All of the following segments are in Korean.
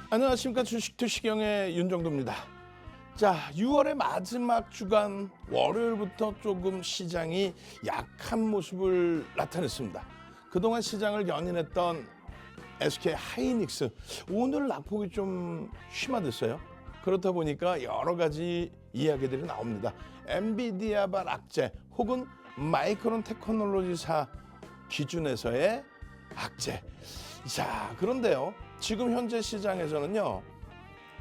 안녕하십니까. 주식투시경의 윤정도입니다. 자, 6월의 마지막 주간 월요일부터 조금 시장이 약한 모습을 나타냈습니다. 그동안 시장을 연인했던 SK 하이닉스, 오늘 낙폭이 좀 심화됐어요. 그렇다 보니까 여러 가지 이야기들이 나옵니다. 엔비디아발 악재 혹은 마이크론 테크놀로지사 기준에서의 악재. 자, 그런데요, 지금 현재 시장에서는요,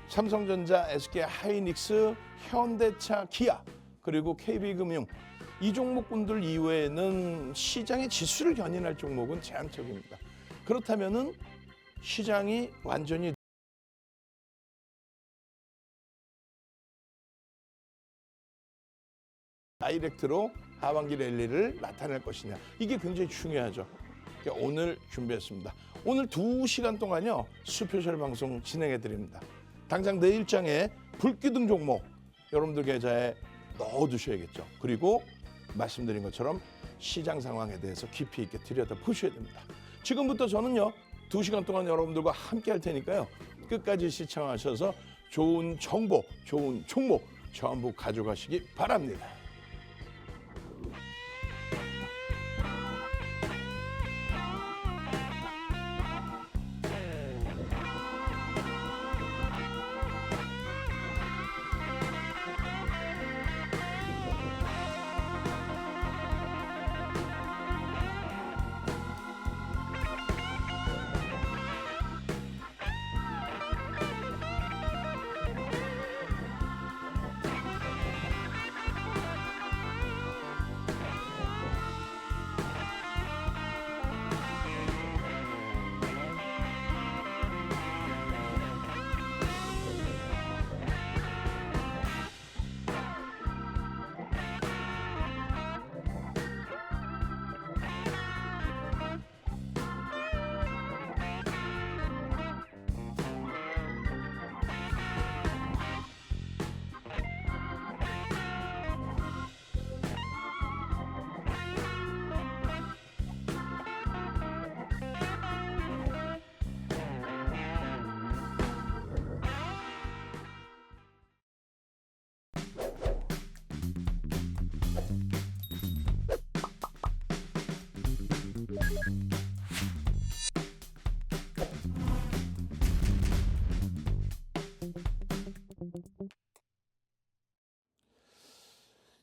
삼성전자, SK 하이닉스, 현대차, 기아, 그리고 KB금융 이 종목군들 이외에는 시장의 지수를 견인할 종목은 제한적입니다. 그렇다면은 시장이 완전히 다이렉트로 하반기 랠리를 나타낼 것이냐, 이게 굉장히 중요하죠. 오늘 준비했습니다. 오늘 2시간 동안요, 스페셜 방송 진행해 드립니다. 당장 내일장에 불기둥 종목 여러분들 계좌에 넣어두셔야겠죠. 그리고 말씀드린 것처럼 시장 상황에 대해서 깊이 있게 들여다보셔야 됩니다. 지금부터 저는요, 2시간 동안 여러분들과 함께 할 테니까요, 끝까지 시청하셔서 좋은 정보, 좋은 종목 전부 가져가시기 바랍니다.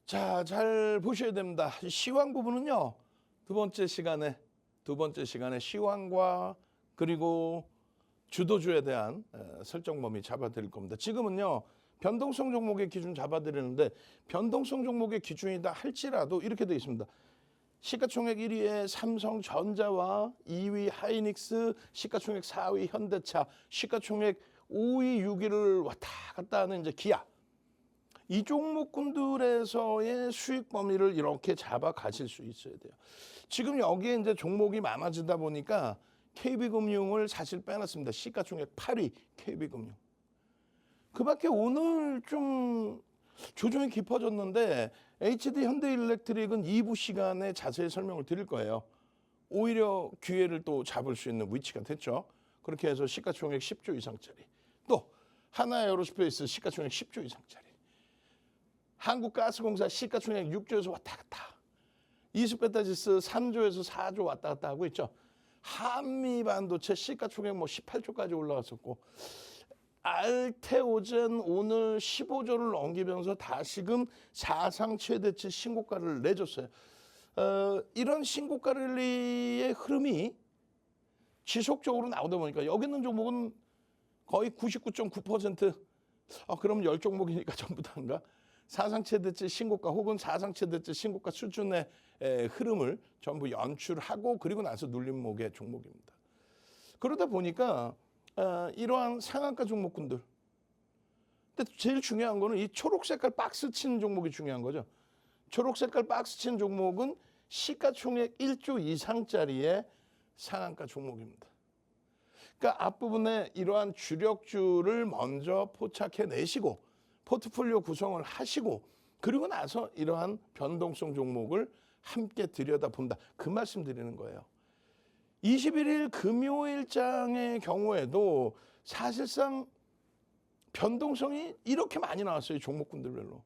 자, 잘 보셔야 됩니다. 시황 부분은요, 두 번째 시간에 시황과 그리고 주도주에 대한 설정 범위 잡아드릴 겁니다. 지금은요, 변동성 종목의 기준 잡아드리는데, 변동성 종목의 기준이다 할지라도 이렇게 되어 있습니다. 시가총액 1위에 삼성전자와 2위 하이닉스, 시가총액 4위 현대차, 시가총액 5위, 6위를 왔다 갔다 하는 이제 기아. 이 종목군들에서의 수익 범위를 이렇게 잡아 가실 수 있어야 돼요. 지금 여기에 이제 종목이 많아지다 보니까 KB금융을 사실 빼놨습니다. 시가총액 8위 KB금융. 그 밖에 오늘 좀 조정이 깊어졌는데 HD 현대일렉트릭은 2부 시간에 자세히 설명을 드릴 거예요. 오히려 기회를 또 잡을 수 있는 위치가 됐죠. 그렇게 해서 시가총액 10조 이상짜리. 또 하나에어로스페이스 시가총액 10조 이상짜리. 한국가스공사 시가총액 6조에서 왔다 갔다. 이스페타지스 3조에서 4조 왔다 갔다 하고 있죠. 한미반도체 시가총액 18조까지 올라갔었고, 알테오젠 오늘 15조를 넘기면서 다시금 사상 최대치 신고가를 내줬어요. 이런 신고가 랠리의 흐름이 지속적으로 나오다 보니까 여기 있는 종목은 거의 99.9%, 그럼 10종목이니까 전부 다인가? 사상 최대치 신고가 혹은 사상 최대치 신고가 수준의 흐름을 전부 연출하고 그리고 나서 눌림목의 종목입니다. 그러다 보니까 이러한 상한가 종목군들, 근데 제일 중요한 거는 이 초록 색깔 박스 친 종목이 중요한 거죠. 초록 색깔 박스 친 종목은 시가총액 1조 이상짜리의 상한가 종목입니다. 그러니까 앞부분에 이러한 주력주를 먼저 포착해 내시고 포트폴리오 구성을 하시고 그리고 나서 이러한 변동성 종목을 함께 들여다본다. 그 말씀 드리는 거예요. 21일 금요일장의 경우에도 사실상 변동성이 이렇게 많이 나왔어요. 종목군들별로.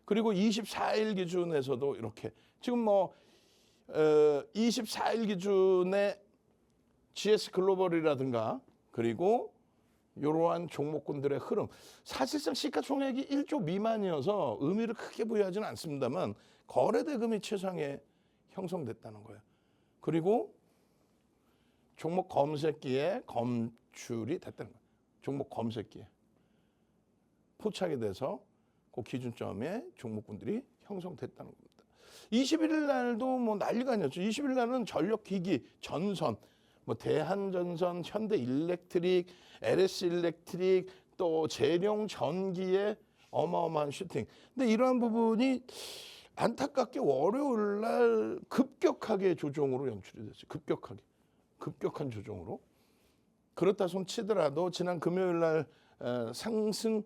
그리고 24일 기준에서도 이렇게 지금 뭐 24일 기준에 GS 글로벌이라든가 그리고 이러한 종목군들의 흐름. 사실상 시가총액이 1조 미만이어서 의미를 크게 부여하지는 않습니다만 거래대금이 최상에 형성됐다는 거예요. 그리고 종목 검색기에 검출이 됐다는 거예요. 종목 검색기에 포착이 돼서 그 기준점에 종목군들이 형성됐다는 겁니다. 21일 날도 뭐 난리가 아니었죠. 21일 날은 전력기기, 전선, 뭐 대한전선, 현대일렉트릭, LS일렉트릭, 또 재룡전기의 어마어마한 슈팅. 근데 이러한 부분이 안타깝게 월요일 날 급격하게 조정으로 연출이 됐어요. 급격한 조정으로. 그렇다 손 치더라도 지난 금요일 날 상승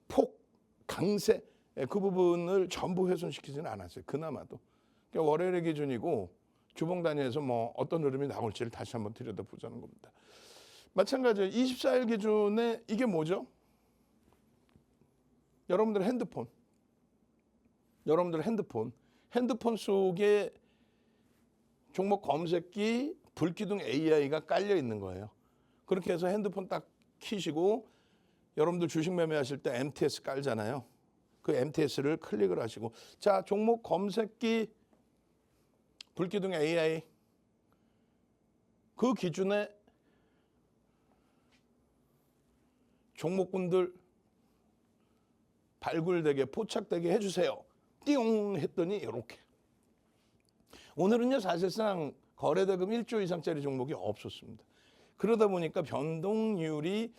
폭 강세 그 부분을 전부 훼손시키지는 않았어요. 그나마도. 그러니까 월요일의 기준이고 주봉 단위에서 뭐 어떤 흐름이 나올지를 다시 한번 들여다보자는 겁니다. 마찬가지로 24일 기준에 이게 뭐죠? 여러분들 핸드폰 속에 종목 검색기 불기둥 AI가 깔려 있는 거예요. 그렇게 해서 핸드폰 딱 키시고 여러분들 주식 매매하실 때 MTS 깔잖아요. 그 MTS를 클릭을 하시고 자, 종목 검색기 불기둥 AI 그 기준에 종목군들 발굴되게 포착되게 해주세요. 띵 했더니 이렇게. 오늘은요 사실상 거래대금 1조 이상짜리 종목이 없었습니다. 그러다 보니까 변동률이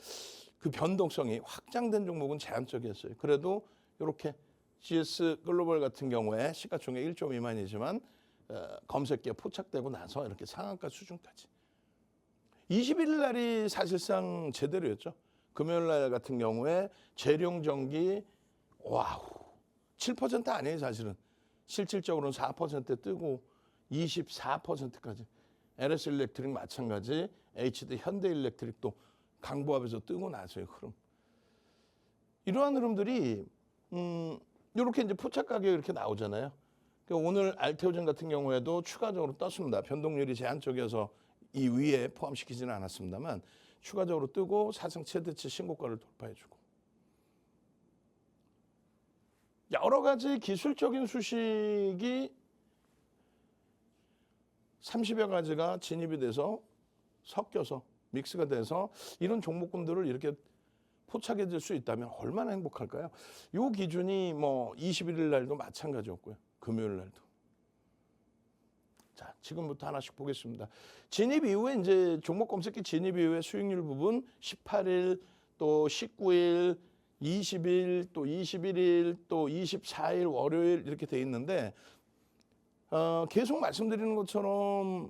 그 변동성이 확장된 종목은 제한적이었어요. 그래도 이렇게 GS 글로벌 같은 경우에 시가총액 1조 미만이지만 검색기에 포착되고 나서 이렇게 상한가 수준까지. 21일 날이 사실상 제대로였죠. 금요일 날 같은 경우에 재룡전기 와우 7% 아니에요 사실은. 실질적으로는 4% 뜨고 24%까지. LS일렉트릭 마찬가지, HD 현대일렉트릭도 강보합에서 뜨고 나서의 흐름. 이러한 흐름들이 이렇게 이제 포착 가격이 이렇게 나오잖아요. 그러니까 오늘 알테오젠 같은 경우에도 추가적으로 떴습니다. 변동률이 제한적이어서 이 위에 포함시키지는 않았습니다만 추가적으로 뜨고 사상 최대치 신고가를 돌파해주고. 여러 가지 기술적인 수식이 30여 가지가 진입이 돼서 섞여서 믹스가 돼서 이런 종목군들을 이렇게 포착해 줄 수 있다면 얼마나 행복할까요? 이 기준이 뭐 21일 날도 마찬가지였고요. 금요일 날도. 자, 지금부터 하나씩 보겠습니다. 진입 이후에 이제 종목 검색기 진입 이후에 수익률 부분 18일 또 19일 20일 또 21일 또 24일 월요일 이렇게 돼 있는데 계속 말씀드리는 것처럼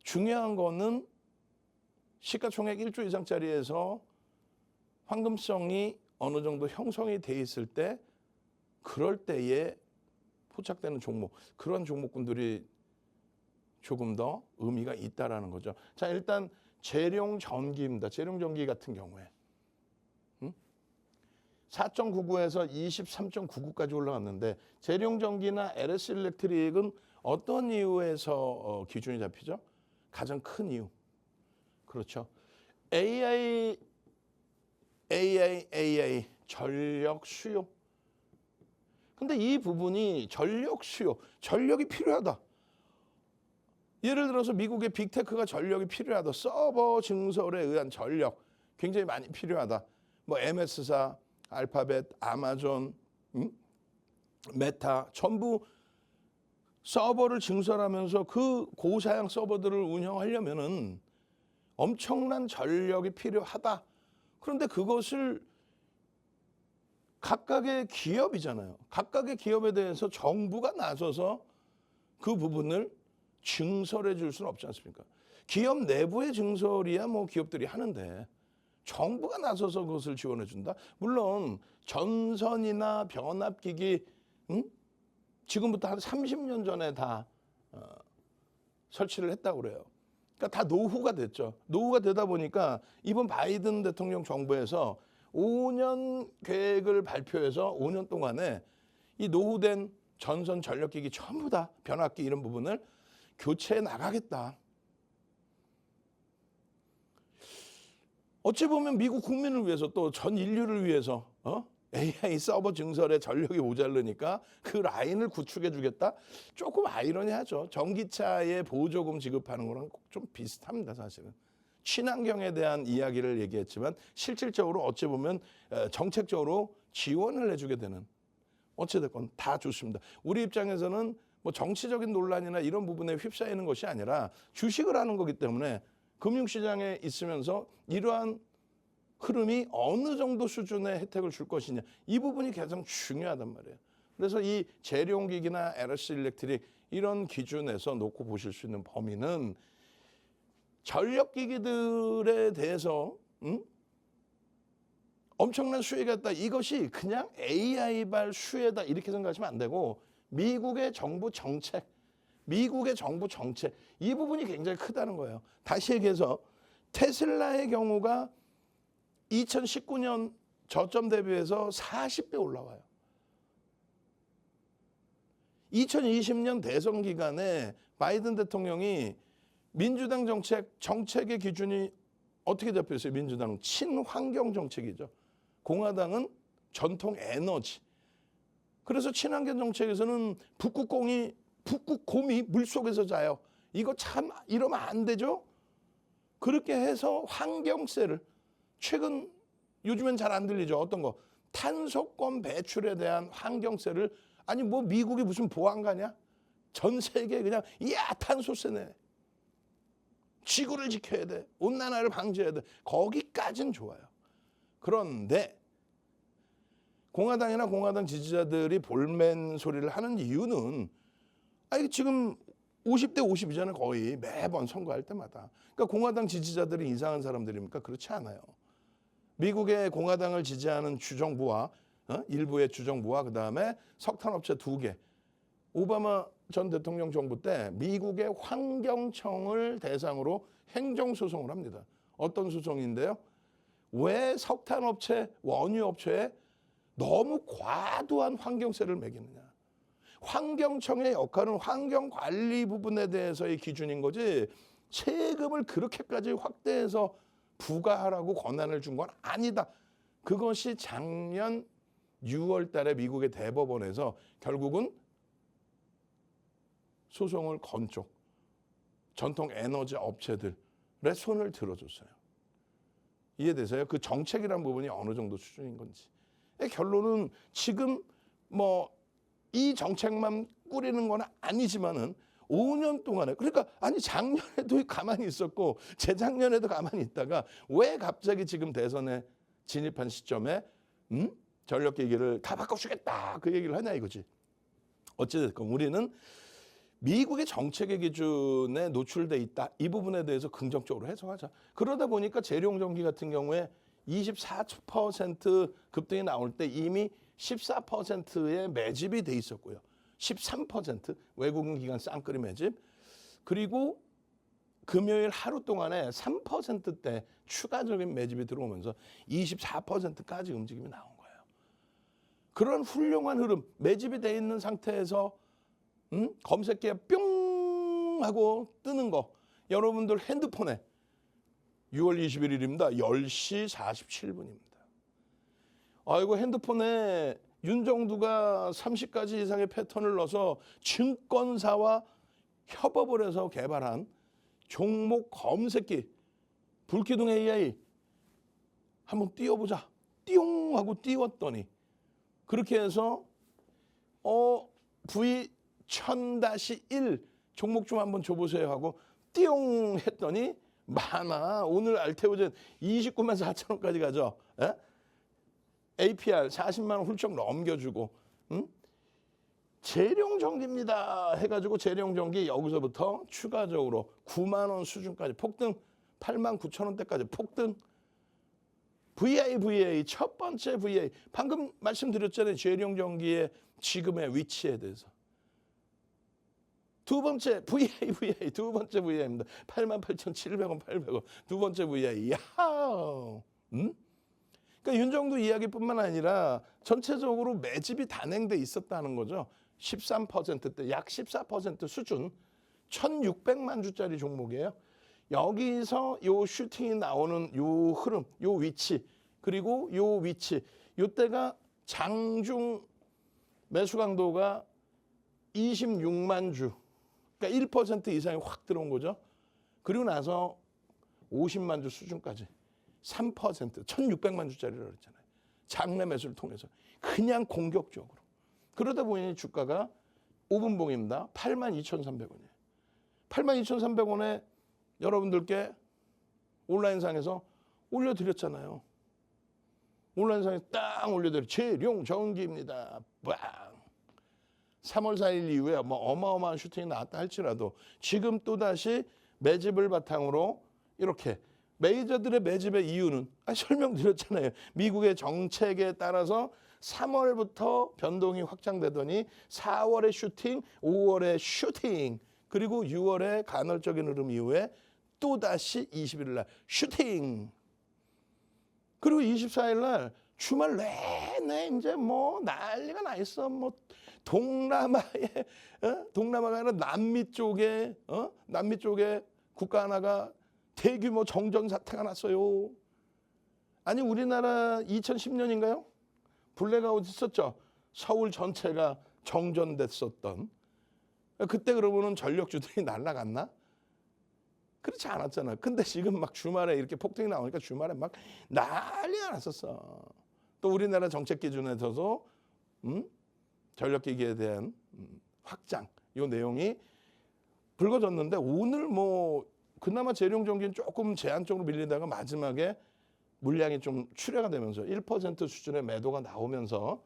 중요한 거는 시가총액 1조 이상짜리에서 황금성이 어느 정도 형성이 돼 있을 때 그럴 때에 포착되는 종목, 그런 종목군들이 조금 더 의미가 있다라는 거죠. 자, 일단 재룡전기입니다. 재룡전기 같은 경우에 4.99에서 23.99까지 올라갔는데 재룡전기나 LS일렉트릭은 어떤 이유에서 기준이 잡히죠? 가장 큰 이유. 그렇죠. AI 전력 수요. 근데 이 부분이 전력 수요, 전력이 필요하다. 예를 들어서 미국의 빅테크가 전력이 필요하다. 서버 증설에 의한 전력 굉장히 많이 필요하다. 뭐 MS사, 알파벳, 아마존, 메타 전부 서버를 증설하면서 그 고사양 서버들을 운영하려면은 엄청난 전력이 필요하다. 그런데 그것을 각각의 기업이잖아요. 각각의 기업에 대해서 정부가 나서서 그 부분을 증설해 줄 수는 없지 않습니까? 기업 내부의 증설이야 뭐 기업들이 하는데 정부가 나서서 그것을 지원해 준다? 물론 전선이나 변압기기 지금부터 한 30년 전에 다 설치를 했다고 그래요. 그러니까 다 노후가 됐죠. 노후가 되다 보니까 이번 바이든 대통령 정부에서 5년 계획을 발표해서 5년 동안에 이 노후된 전선 전력기기 전부 다 변압기 이런 부분을 교체해 나가겠다. 어찌 보면 미국 국민을 위해서 또 전 인류를 위해서 AI 서버 증설에 전력이 모자르니까 그 라인을 구축해 주겠다. 조금 아이러니하죠. 전기차에 보조금 지급하는 거랑 좀 비슷합니다, 사실은. 친환경에 대한 이야기를 얘기했지만 실질적으로 어찌 보면 정책적으로 지원을 해주게 되는, 어찌됐건 다 좋습니다. 우리 입장에서는 뭐 정치적인 논란이나 이런 부분에 휩싸이는 것이 아니라 주식을 하는 거기 때문에 금융시장에 있으면서 이러한 흐름이 어느 정도 수준의 혜택을 줄 것이냐, 이 부분이 가장 중요하단 말이에요. 그래서 이 재료용기기나 LS 일렉트릭 이런 기준에서 놓고 보실 수 있는 범위는 전력기기들에 대해서 엄청난 수혜가 있다. 이것이 그냥 AI발 수혜다 이렇게 생각하시면 안 되고 미국의 정부 정책 이 부분이 굉장히 크다는 거예요. 다시 얘기해서 테슬라의 경우가 2019년 저점 대비해서 40배 올라와요. 2020년 대선 기간에 바이든 대통령이 민주당 정책의 기준이 어떻게 잡혔어요? 민주당은 친환경 정책이죠. 공화당은 전통 에너지. 그래서 친환경 정책에서는 북극곰이 물속에서 자요. 이거 참 이러면 안 되죠. 그렇게 해서 환경세를 최근 요즘엔 잘 안 들리죠. 어떤 거? 탄소권 배출에 대한 환경세를 아니 뭐 미국이 무슨 보안가냐? 전 세계 그냥 이야 탄소세네. 지구를 지켜야 돼. 온난화를 방지해야 돼. 거기까지는 좋아요. 그런데 공화당이나 공화당 지지자들이 볼멘 소리를 하는 이유는 아니 지금 50대 50이잖아요. 거의 매번 선거할 때마다. 그러니까 공화당 지지자들이 이상한 사람들입니까? 그렇지 않아요. 미국의 공화당을 지지하는 주정부와 일부의 주정부와 그다음에 석탄업체 2개. 오바마 전 대통령 정부 때 미국의 환경청을 대상으로 행정소송을 합니다. 어떤 소송인데요? 왜 석탄업체, 원유업체에 너무 과도한 환경세를 매기느냐. 환경청의 역할은 환경관리 부분에 대해서의 기준인 거지 세금을 그렇게까지 확대해서 부과하라고 권한을 준 건 아니다. 그것이 작년 6월 달에 미국의 대법원에서 결국은 소송을 건 쪽 전통 에너지 업체들의 손을 들어줬어요. 이해되세요? 그 정책이란 부분이 어느 정도 수준인 건지. 결론은 지금 뭐 이 정책만 꾸리는 건 아니지만은 5년 동안에 그러니까 아니 작년에도 가만히 있었고 재작년에도 가만히 있다가 왜 갑자기 지금 대선에 진입한 시점에 전력기기를 다 바꿔주겠다 그 얘기를 하냐 이거지. 어찌됐건 우리는 미국의 정책의 기준에 노출돼 있다. 이 부분에 대해서 긍정적으로 해석하자. 그러다 보니까 재료용전기 같은 경우에 24% 급등이 나올 때 이미 14%의 매집이 돼 있었고요. 13% 외국인 기관 쌍끌이 매집. 그리고 금요일 하루 동안에 3%대 추가적인 매집이 들어오면서 24%까지 움직임이 나온 거예요. 그런 훌륭한 흐름, 매집이 돼 있는 상태에서 검색기에 뿅 하고 뜨는 거 여러분들 핸드폰에 6월 21일입니다. 10시 47분입니다. 아이고 핸드폰에 윤정두가 30가지 이상의 패턴을 넣어서 증권사와 협업을 해서 개발한 종목 검색기 불기둥 AI 한번 띄워보자. 띠용 하고 띄웠더니 그렇게 해서 V1000-1 종목 좀 한번 줘보세요 하고 띠용 했더니 많아. 오늘 알테오젠 29만 4천 원까지 가죠. 에? APR 40만 원 훌쩍 넘겨주고 재료용전기입니다 해가지고 재료용전기 여기서부터 추가적으로 9만 원 수준까지 폭등 8만 9천 원대까지 폭등 VA 첫 번째 VA 방금 말씀드렸잖아요. 재료용전기의 지금의 위치에 대해서 두 번째 VA 두 번째 VI입니다. 88,700원, 800원. 두 번째 VI. 야하. 그러니까 윤정도 이야기뿐만 아니라 전체적으로 매집이 단행돼 있었다는 거죠. 13%대, 약 14% 수준, 1,600만 주짜리 종목이에요. 여기서 요 슈팅이 나오는 요 흐름, 요 위치, 그리고 요 위치, 요때가 장중 매수 강도가 26만 주, 그러니까 1% 이상이 확 들어온 거죠. 그리고 나서 50만 주 수준까지 3%, 1,600만 주짜리라고 그랬잖아요. 장내 매수를 통해서 그냥 공격적으로. 그러다 보니 주가가 5분봉입니다. 82,300원이에요. 82,300원에 여러분들께 온라인상에서 올려드렸잖아요. 온라인상에 딱 올려드려. 재룡전기입니다. 빵. 3월 4일 이후에 뭐 어마어마한 슈팅이 나왔다 할지라도 지금 또다시 매집을 바탕으로 이렇게 메이저들의 매집의 이유는 설명드렸잖아요. 미국의 정책에 따라서 3월부터 변동이 확장되더니 4월에 슈팅, 5월에 슈팅, 그리고 6월에 간헐적인 흐름 이후에 또다시 21일 날 슈팅. 그리고 24일 날 주말 내내 이제 뭐 난리가 나 있어. 뭐 동남아가 아니라 남미 쪽에 국가 하나가 대규모 정전 사태가 났어요. 아니 우리나라 2010년인가요? 블랙아웃 있었죠. 서울 전체가 정전됐었던. 그때 그러면은 전력주들이 날아갔나? 그렇지 않았잖아. 근데 지금 막 주말에 이렇게 폭등이 나오니까 주말에 막 난리가 났었어. 또 우리나라 정책 기준에서도 전력기기에 대한 확장, 이 내용이 불거졌는데 오늘 뭐 그나마 재룡전기는 조금 제한적으로 밀리다가 마지막에 물량이 좀 출회가 되면서 1% 수준의 매도가 나오면서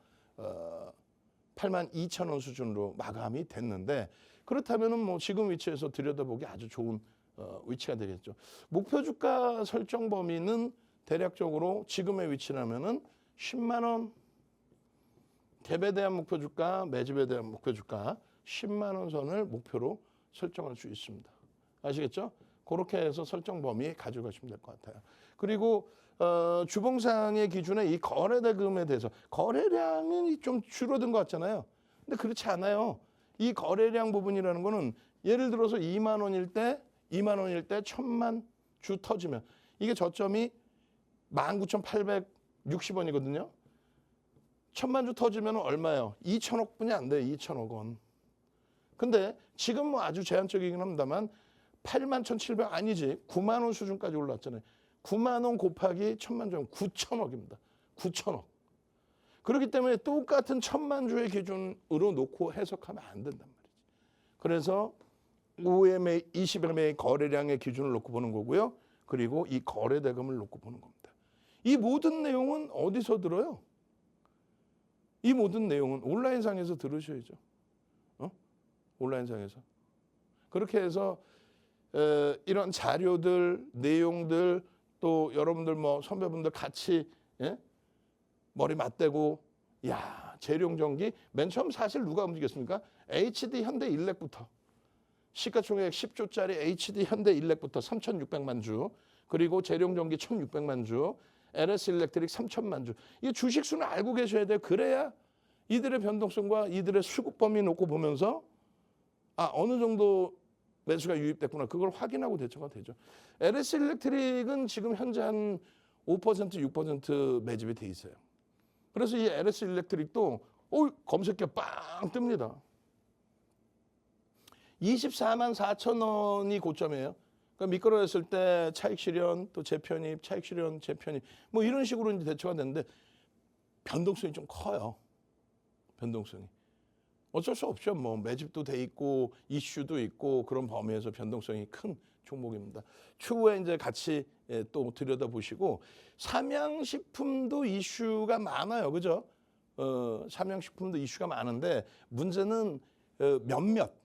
82,000원 수준으로 마감이 됐는데 그렇다면은 뭐 지금 위치에서 들여다보기 아주 좋은 위치가 되겠죠. 목표 주가 설정 범위는 대략적으로 지금의 위치라면은 10만 원. 갭에 대한 목표 주가, 매집에 대한 목표 주가 10만 원 선을 목표로 설정할 수 있습니다. 아시겠죠? 그렇게 해서 설정 범위 가져가시면 될 것 같아요. 그리고 주봉상의 기준에 이 거래대금에 대해서 거래량은 좀 줄어든 것 같잖아요. 근데 그렇지 않아요. 이 거래량 부분이라는 거는 예를 들어서 2만 원일 때 1,000만 주 터지면 이게 저점이 19,860원이거든요. 1,000만 주 터지면 얼마예요? 2천억 분이 안 돼요. 2천억 원. 근데 지금 뭐 아주 제한적이긴 합니다만 81,700 아니지. 9만 원 수준까지 올랐잖아요. 9만 원 곱하기 1,000만 주면 9천억입니다. 9천억. 그렇기 때문에 똑같은 1,000만 주의 기준으로 놓고 해석하면 안 된단 말이지. 그래서 OMA, 20MA 거래량의 기준을 놓고 보는 거고요. 그리고 이 거래 대금을 놓고 보는 겁니다. 이 모든 내용은 어디서 들어요? 이 모든 내용은 온라인상에서 들으셔야죠. 온라인상에서. 그렇게 해서 이런 자료들, 내용들 또 여러분들 뭐 선배분들 같이 머리 맞대고 야 재룡전기 맨 처음 사실 누가 움직였습니까? HD 현대일렉부터 시가총액 10조짜리 HD 현대일렉부터 3,600만 주 그리고 재룡전기 1,600만 주 LS일렉트릭 3,000만 주. 이 주식수는 알고 계셔야 돼요. 그래야 이들의 변동성과 이들의 수급 범위 놓고 보면서 어느 정도 매수가 유입됐구나. 그걸 확인하고 대처가 되죠. LS일렉트릭은 지금 현재 한 5%, 6% 매집이 돼 있어요. 그래서 이 LS일렉트릭도 검색해 빵 뜹니다. 24만 4천 원이 고점이에요. 그러니까 미끄러졌을 때 차익 실현, 또 재편입, 차익 실현, 재편입 뭐 이런 식으로 이제 대처가 되는데 변동성이 좀 커요. 변동성이. 어쩔 수 없죠. 뭐 매집도 돼 있고 이슈도 있고 그런 범위에서 변동성이 큰 종목입니다. 추후에 이제 같이 또 들여다보시고 삼양식품도 이슈가 많아요. 그죠? 삼양식품도 이슈가 많은데 문제는 몇몇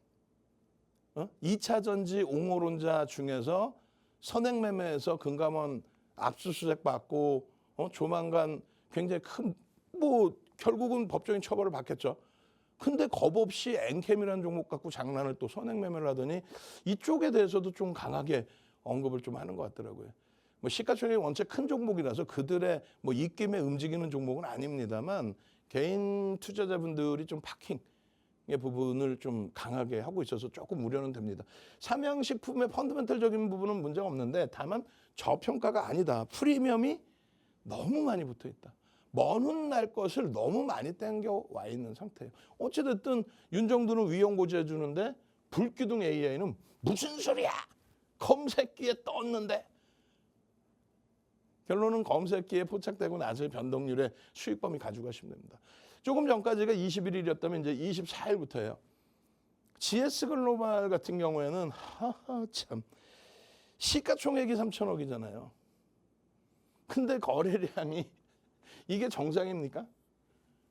2차 전지 옹호론자 중에서 선행매매에서 금감원 압수수색 받고 조만간 굉장히 큰 뭐 결국은 법적인 처벌을 받겠죠. 근데 겁 없이 엔캠이라는 종목 갖고 장난을 또 선행매매를 하더니 이쪽에 대해서도 좀 강하게 언급을 좀 하는 것 같더라고요. 뭐 시가총액이 원체 큰 종목이라서 그들의 뭐 입김에 움직이는 종목은 아닙니다만 개인 투자자분들이 좀 파킹의 부분을 좀 강하게 하고 있어서 조금 우려는 됩니다. 삼양식품의 펀더멘털적인 부분은 문제가 없는데 다만 저평가가 아니다. 프리미엄이 너무 많이 붙어 있다. 먼 훗 날 것을 너무 많이 땡겨 와 있는 상태예요. 어찌됐든 윤정두는 위험 고지해 주는데 불기둥 AI는 무슨 소리야? 검색기에 떴는데. 결론은 검색기에 포착되고 나서 변동률의 수익 범위 가져가시면 됩니다. 조금 전까지가 21일이었다면 이제 24일부터예요. GS글로벌 같은 경우에는 참 시가총액이 3천억이잖아요. 근데 거래량이 이게 정상입니까?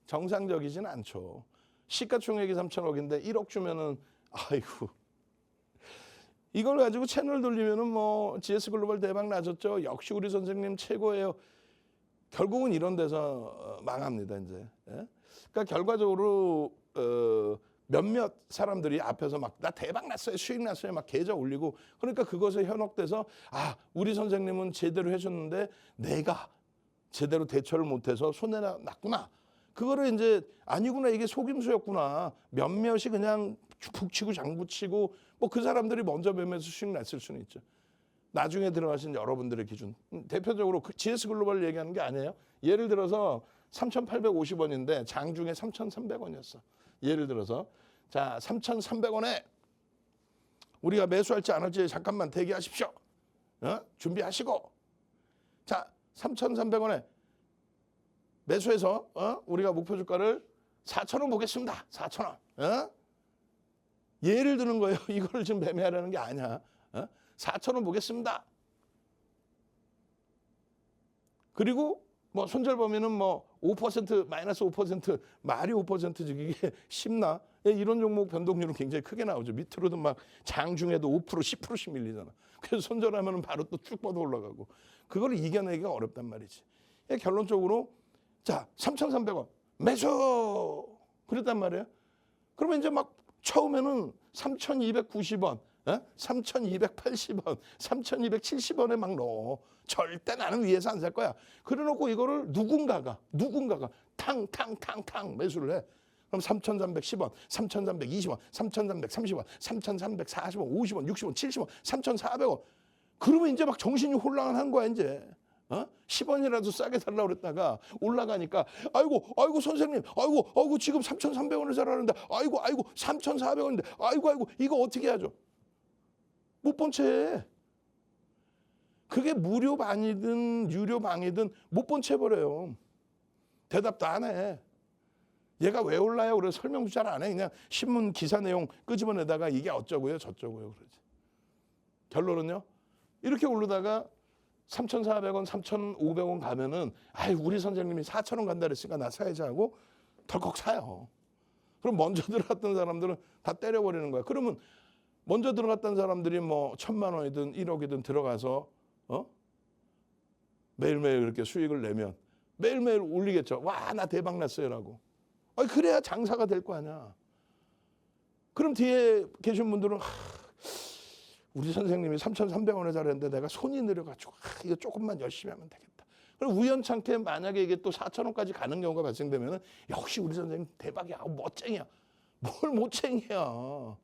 정상적이진 않죠. 시가총액이 3천억인데 1억 주면은 아이고 이걸 가지고 채널 돌리면은 뭐 GS글로벌 대박 나셨죠. 역시 우리 선생님 최고예요. 결국은 이런 데서 망합니다 이제. 예? 그러니까 결과적으로 몇몇 사람들이 앞에서 막 나 대박 났어요, 수익 났어요, 막 계좌 올리고 그러니까 그것에 현혹돼서 아 우리 선생님은 제대로 해줬는데 내가 제대로 대처를 못해서 손해나 났구나. 그거를 이제 아니구나 이게 속임수였구나. 몇몇이 그냥 북치고 장구치고 뭐 그 사람들이 먼저 매매해서 수익 났을 수는 있죠. 나중에 들어가신 여러분들의 기준. 대표적으로 GS글로벌 얘기하는 게 아니에요. 예를 들어서 3,850원인데 장중에 3,300원이었어. 예를 들어서 자 3,300원에 우리가 매수할지 안 할지 잠깐만 대기하십시오. 준비하시고 자 3,300원에 매수해서 우리가 목표 주가를 4,000원 보겠습니다. 4,000원. 예를 드는 거예요. 이걸 지금 매매하라는 게 아니야. 4,000원 보겠습니다. 그리고 뭐 손절범위는 뭐 5% 마이너스 5% 말이 5%지 이게 쉽나? 이런 종목 변동률은 굉장히 크게 나오죠. 밑으로도 막 장중에도 5% 10%씩 밀리잖아. 그래서 손절하면 바로 또 쭉 뻗어 올라가고 그걸 이겨내기가 어렵단 말이지. 결론적으로 자 3,300원 매수 그랬단 말이에요. 그러면 이제 막 처음에는 3,290원 3,280원, 3,270원에 막 넣어. 절대 나는 위에서 안 살 거야. 그래놓고 이거를 누군가가 탕 매수를 해. 그럼 3,310원, 3,320원, 3,330원, 3,340원, 50원, 60원, 70원, 3,400원. 그러면 이제 막 정신이 혼란한 거야 이제. 10원이라도 싸게 달라고 그랬다가 올라가니까 아이고 선생님 아이고 지금 3,300원을 사라는데 아이고 3,400원인데 아이고 이거 어떻게 하죠? 못 본 채. 그게 무료 방이든 유료 방이든 못 본 채 버려요. 대답도 안 해. 얘가 왜 올라요? 그래서 설명도 잘 안 해. 그냥 신문 기사 내용 끄집어내다가 이게 어쩌고요 저쩌고요 그러지. 결론은요. 이렇게 오르다가 3,400원, 3,500원 가면은 우리 선생님이 4,000원 간다 그랬으니까 나 사야지 하고 덜컥 사요. 그럼 먼저 들어갔던 사람들은 다 때려버리는 거야. 그러면 먼저 들어갔던 사람들이 뭐 1,000만 원이든 1억이든 들어가서 매일매일 그렇게 수익을 내면 매일매일 올리겠죠. 와, 나 대박 났어요라고. 그래야 장사가 될 거 아니야. 그럼 뒤에 계신 분들은 우리 선생님이 3,300원에 잘했는데 내가 손이 느려가지고 이거 조금만 열심히 하면 되겠다. 그럼 우연찮게 만약에 이게 또 4,000원까지 가는 경우가 발생되면 역시 우리 선생님 대박이야. 멋쟁이야. 뭘 멋쟁이야.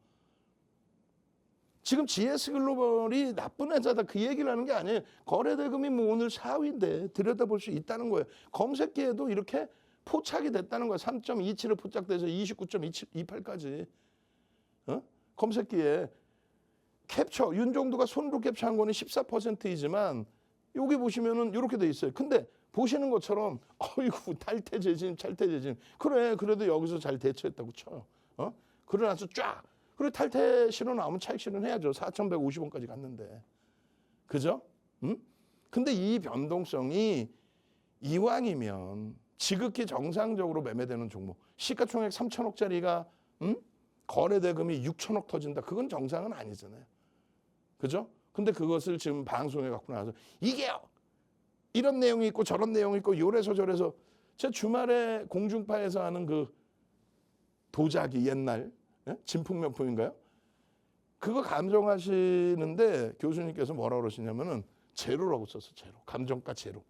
지금 GS글로벌이 나쁜 회사다 그 얘기를 하는 게 아니에요. 거래대금이 뭐 오늘 4위인데 들여다볼 수 있다는 거예요. 검색기에도 이렇게 포착이 됐다는 거예요. 3.27을 포착돼서 29.28까지. 검색기에. 캡처, 윤정두가 손으로 캡처한 거는 14%이지만 여기 보시면은 이렇게 돼 있어요. 근데 보시는 것처럼 어이구 탈퇴재진. 그래 그래도 여기서 잘 대처했다고 쳐요. 그러나서 쫙. 그리고 탈퇴 신호 나오면 차익 실현 해야죠. 4,150원까지 갔는데. 그죠? 근데 이 변동성이 이왕이면 지극히 정상적으로 매매되는 종목. 시가총액 3천억짜리가 거래대금이 6천억 터진다. 그건 정상은 아니잖아요. 그죠? 근데 그것을 지금 방송에 갖고 나와서 이게요. 이런 내용이 있고 저런 내용이 있고 요래서 저래서 제가 주말에 공중파에서 하는 그 도자기 옛날 진품 명품인가요? 그거 감정하시는데 교수님께서 뭐라 그러시냐면은 제로라고 썼어. 제로. 감정가 제로.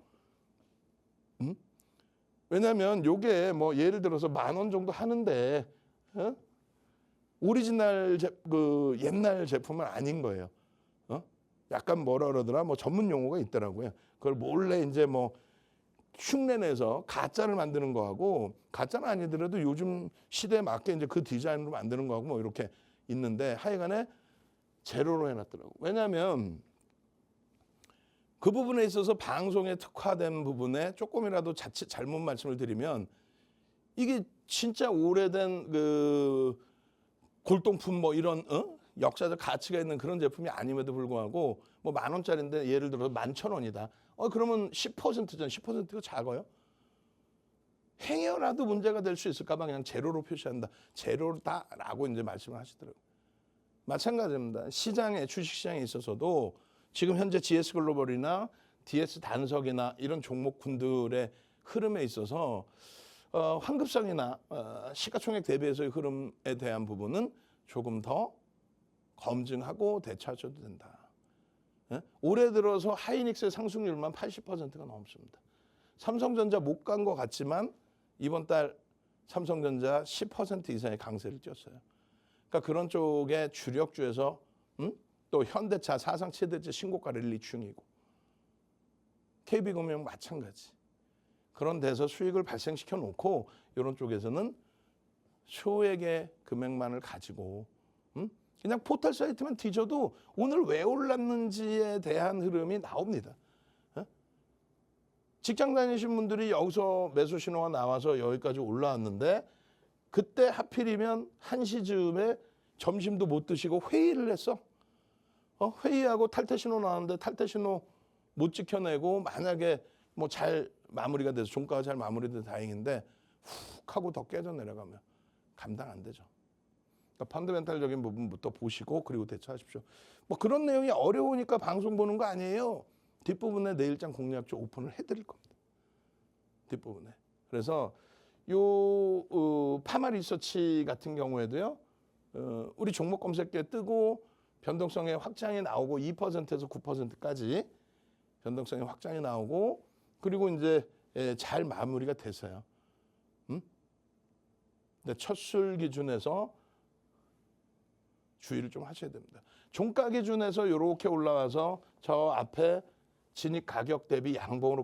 왜냐하면 요게 뭐 예를 들어서 10,000원 정도 하는데 오리지널 그 옛날 제품은 아닌 거예요. 약간 뭐라 그러더라, 뭐 전문 용어가 있더라고요. 그걸 몰래 이제 뭐 흉내내서 가짜를 만드는 거하고, 가짜는 아니더라도 요즘 시대에 맞게 이제 그 디자인으로 만드는 거하고 뭐 이렇게 있는데, 하여간에 제로로 해놨더라고. 왜냐하면 그 부분에 있어서 방송에 특화된 부분에 조금이라도 자칫 잘못 말씀을 드리면, 이게 진짜 오래된 그 골동품 뭐 이런 역사적 가치가 있는 그런 제품이 아님에도 불구하고 뭐 10,000원짜리인데 예를 들어서 11,000원이다. 그러면 10%잖아요. 10%가 작아요. 행여라도 문제가 될 수 있을까 봐 그냥 제로로 표시한다. 제로다라고 이제 말씀을 하시더라고요. 마찬가지입니다. 시장에, 주식시장에 있어서도 지금 현재 GS 글로벌이나 DS 단석이나 이런 종목군들의 흐름에 있어서 환급성이나 시가총액 대비해서의 흐름에 대한 부분은 조금 더 검증하고 대처하셔도 된다. 올해 들어서 하이닉스의 상승률만 80%가 넘습니다. 삼성전자 못 간 것 같지만 이번 달 삼성전자 10% 이상의 강세를 띄었어요. 그러니까 그런 쪽의 주력주에서 또 현대차 사상 최대치 신고가 랠리 중이고, KB금융 마찬가지. 그런 데서 수익을 발생시켜 놓고 이런 쪽에서는 소액의 금액만을 가지고 그냥 포털 사이트만 뒤져도 오늘 왜 올랐는지에 대한 흐름이 나옵니다. 직장 다니신 분들이 여기서 매수 신호가 나와서 여기까지 올라왔는데, 그때 하필이면 1시쯤에 점심도 못 드시고 회의를 했어. 회의하고 탈퇴 신호 나왔는데 탈퇴 신호 못 지켜내고, 만약에 뭐 잘 마무리가 돼서 종가가 잘 마무리돼서 다행인데 훅 하고 더 깨져 내려가면 감당 안 되죠. 그러니까 펀더멘탈적인 부분부터 보시고 그리고 대처하십시오. 뭐 그런 내용이 어려우니까 방송 보는 거 아니에요. 뒷부분에 내일장 공략조 오픈을 해드릴 겁니다. 뒷부분에. 그래서 요 파마 리서치 같은 경우에도요, 우리 종목 검색기에 뜨고 변동성의 확장이 나오고 2%에서 9%까지 변동성의 확장이 나오고, 그리고 이제 잘 마무리가 됐어요. 근데 첫술 기준에서 주의를 좀 하셔야 됩니다. 종가 기준에서 이렇게 올라와서 저 앞에 진입 가격 대비 양봉으로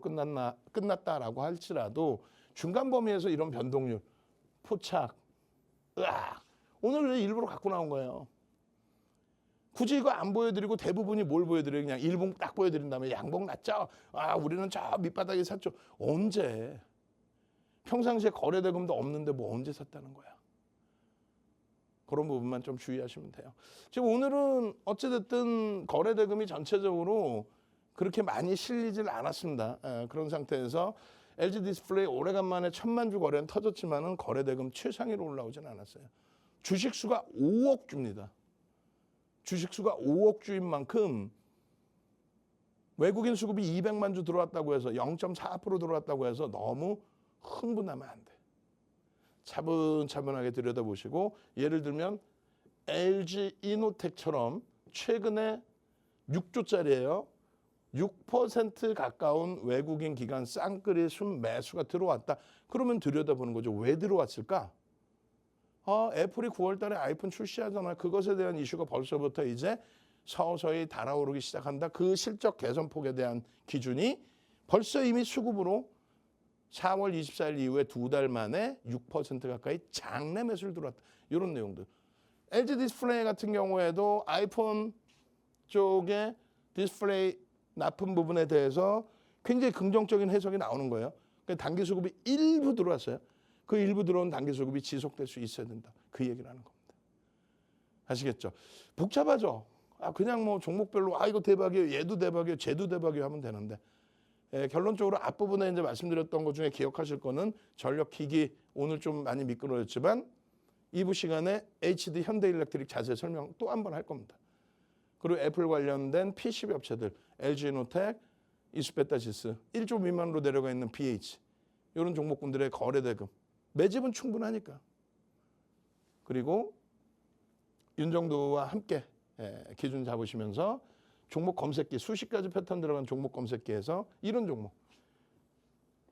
끝났다라고 할지라도 중간 범위에서 이런 변동률, 포착, 오늘 왜 일부러 갖고 나온 거예요? 굳이 이거 안 보여드리고 대부분이 뭘 보여드려요? 그냥 일봉 딱 보여드린 다음에 양봉 났죠? 우리는 저 밑바닥에 샀죠. 언제? 평상시에 거래대금도 없는데 뭐 언제 샀다는 거야? 그런 부분만 좀 주의하시면 돼요. 지금 오늘은 어찌됐든 거래대금이 전체적으로 그렇게 많이 실리질 않았습니다. 그런 상태에서 LG 디스플레이 오래간만에 1,000만 주 거래는 터졌지만은 거래대금 최상위로 올라오진 않았어요. 주식수가 5억 주입니다. 주식수가 5억 주인 만큼 외국인 수급이 200만 주 들어왔다고 해서 0.4% 들어왔다고 해서 너무 흥분하면 안 돼. 차분차분하게 들여다보시고, 예를 들면 LG 이노텍처럼 최근에 6조짜리예요. 6% 가까운 외국인 기관 쌍끌이 순매수가 들어왔다. 그러면 들여다보는 거죠. 왜 들어왔을까? 애플이 9월 달에 아이폰 출시하잖아요. 그것에 대한 이슈가 벌써부터 이제 서서히 달아오르기 시작한다. 그 실적 개선폭에 대한 기준이 벌써 이미 수급으로 4월 24일 이후에 2달 만에 6% 가까이 장내 매수를 들어왔다. 이런 내용들. LG 디스플레이 같은 경우에도 아이폰 쪽에 디스플레이 납품 부분에 대해서 굉장히 긍정적인 해석이 나오는 거예요. 그러니까 단기 수급이 일부 들어왔어요. 그 일부 들어온 단기 수급이 지속될 수 있어야 된다. 그 얘기를 하는 겁니다. 아시겠죠? 복잡하죠? 그냥 뭐 종목별로 이거 대박이에요. 얘도 대박이에요. 쟤도 대박이에요 하면 되는데, 결론적으로 앞부분에 이제 말씀드렸던 것 중에 기억하실 거는 전력기기 오늘 좀 많이 미끄러졌지만 2부 시간에 HD 현대일렉트릭 자세히 설명 또 한 번 할 겁니다. 그리고 애플 관련된 PCB 업체들 LG이노텍, 이수페타시스 1조 미만으로 내려가 있는 BH 이런 종목군들의 거래대금 매집은 충분하니까 그리고 윤정도와 함께 기준 잡으시면서 종목 검색기 수십 가지 패턴 들어간 종목 검색기에서 이런 종목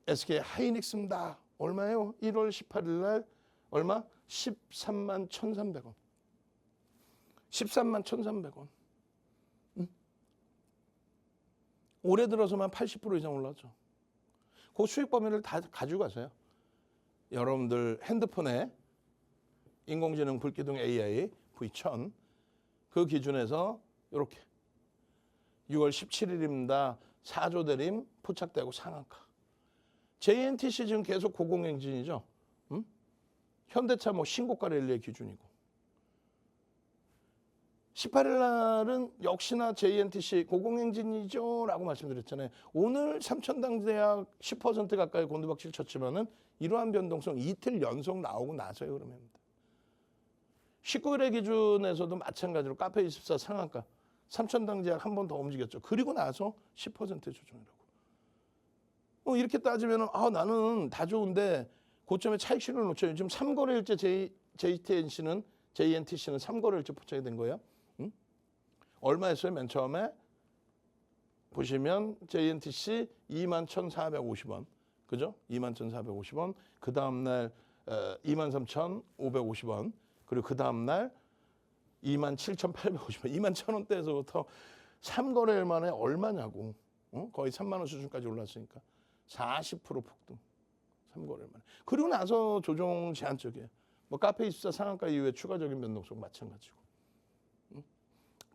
SK 하이닉스입니다. 얼마예요? 1월 18일 날 얼마? 13만 1,300원. 13만 1,300원. 올해 들어서만 80% 이상 올랐죠. 그 수익 범위를 다 가지고 가세요. 여러분들 핸드폰에 인공지능 불기둥 AI V1000 그 기준에서 이렇게 6월 17일입니다. 4조 대림 포착되고 상한가. JNTC 지금 계속 고공행진이죠. 현대차 뭐 신고가 랠리의 기준이고. 18일 날은 역시나 JNTC 고공행진이죠 라고 말씀드렸잖아요. 오늘 삼천당제약 10% 가까이 곤두박질 쳤지만은 이러한 변동성 이틀 연속 나오고 나서요 그러면입니다. 19일의 기준에서도 마찬가지로 카페24 상한가 삼천당제약 한 번 더 움직였죠. 그리고 나서 10% 조정이라고. 이렇게 따지면은 나는 다 좋은데 고점에 차익 실현을 놓쳐요. 지금 3거래일째 JNTC는 3거래일째 포착이 된 거예요. 얼마였어요? 맨 처음에 보시면 JNTC 21,450원. 그죠? 21,450원. 그 다음날 23,550원. 그리고 그 다음날 27,850원. 21,000원대에서부터 3거래일 만에 얼마냐고. 거의 3만 원 수준까지 올랐으니까. 40% 폭등. 3거래일 만에. 그리고 나서 조정 제한적이에요. 뭐 카페24 상한가 이후에 추가적인 변동성 마찬가지고.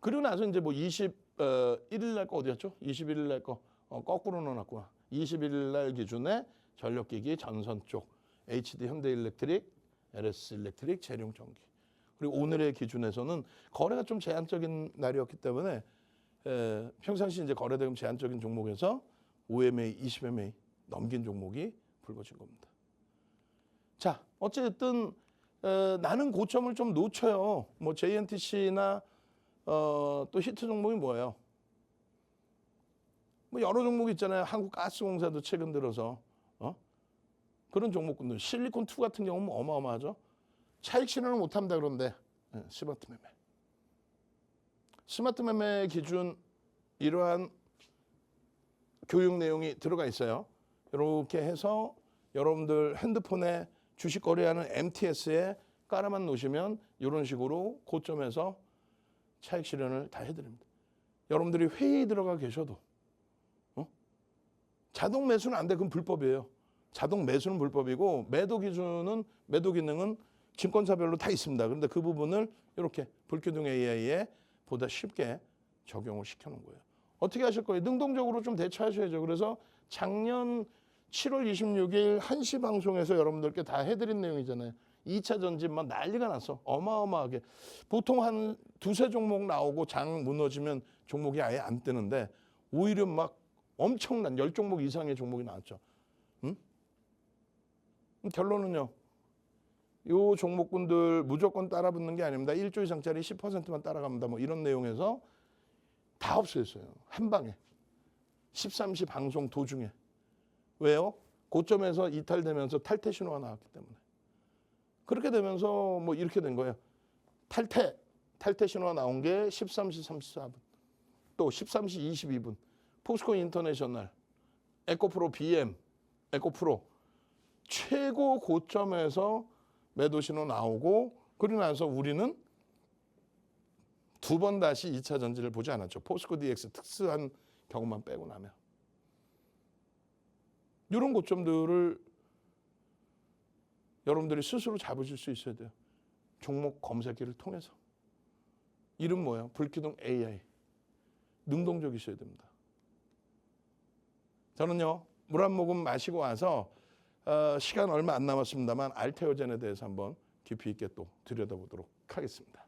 그리고 나서 이제 뭐 21일 날 거 어디였죠? 21일 날 거 거꾸로 넣어놨구나. 21일 날 기준에 전력기기 전선 쪽 HD 현대일렉트릭, LS일렉트릭, 재룡전기. 그리고 오늘의 기준에서는 거래가 좀 제한적인 날이었기 때문에 평상시 이제 거래대금 제한적인 종목에서 5MA, 20MA 넘긴 종목이 불거진 겁니다. 자, 어쨌든 나는 고점을 좀 놓쳐요. 뭐 JNTC나 또 히트 종목이 뭐예요? 뭐 여러 종목이 있잖아요. 한국가스공사도 최근 들어서 그런 종목군들. 실리콘2 같은 경우는 어마어마하죠. 차익 실현을 못한다 그런데 스마트 매매. 스마트 매매 기준 이러한 교육 내용이 들어가 있어요. 이렇게 해서 여러분들 핸드폰에 주식 거래하는 MTS에 깔아만 놓으시면 이런 식으로 고점에서 차익 실현을 다 해드립니다. 여러분들이 회의에 들어가 계셔도 자동 매수는 안 돼. 그건 불법이에요. 자동 매수는 불법이고 매도 기능은 증권사별로 다 있습니다. 그런데 그 부분을 이렇게 불기둥 AI에 보다 쉽게 적용을 시켜놓은 거예요. 어떻게 하실 거예요? 능동적으로 좀 대처하셔야죠. 그래서 작년 7월 26일 1시 방송에서 여러분들께 다 해드린 내용이잖아요. 2차 전지 막 난리가 났어. 어마어마하게. 보통 한 두세 종목 나오고 장 무너지면 종목이 아예 안 뜨는데 오히려 막 엄청난 10종목 이상의 종목이 나왔죠. 결론은요. 요 종목군들 무조건 따라붙는 게 아닙니다. 1조 이상짜리 10%만 따라갑니다. 뭐 이런 내용에서 다 없어졌어요. 한 방에. 13시 방송 도중에. 왜요? 고점에서 이탈되면서 탈퇴 신호가 나왔기 때문에. 그렇게 되면서 뭐 이렇게 된 거예요. 탈퇴 신호가 나온 게 13시 34분. 또 13시 22분. 포스코 인터내셔널, 에코프로 BM, 에코프로 최고 고점에서 매도 신호 나오고 그러고 나서 우리는 두 번 다시 2차 전지를 보지 않았죠. 포스코 DX 특수한 경우만 빼고 나면. 이런 고점들을 여러분들이 스스로 잡으실 수 있어야 돼요. 종목 검색기를 통해서. 이름 뭐예요? 불기둥 AI. 능동적이셔야 됩니다. 저는요. 물 한 모금 마시고 와서 시간 얼마 안 남았습니다만 알테오젠에 대해서 한번 깊이 있게 또 들여다보도록 하겠습니다.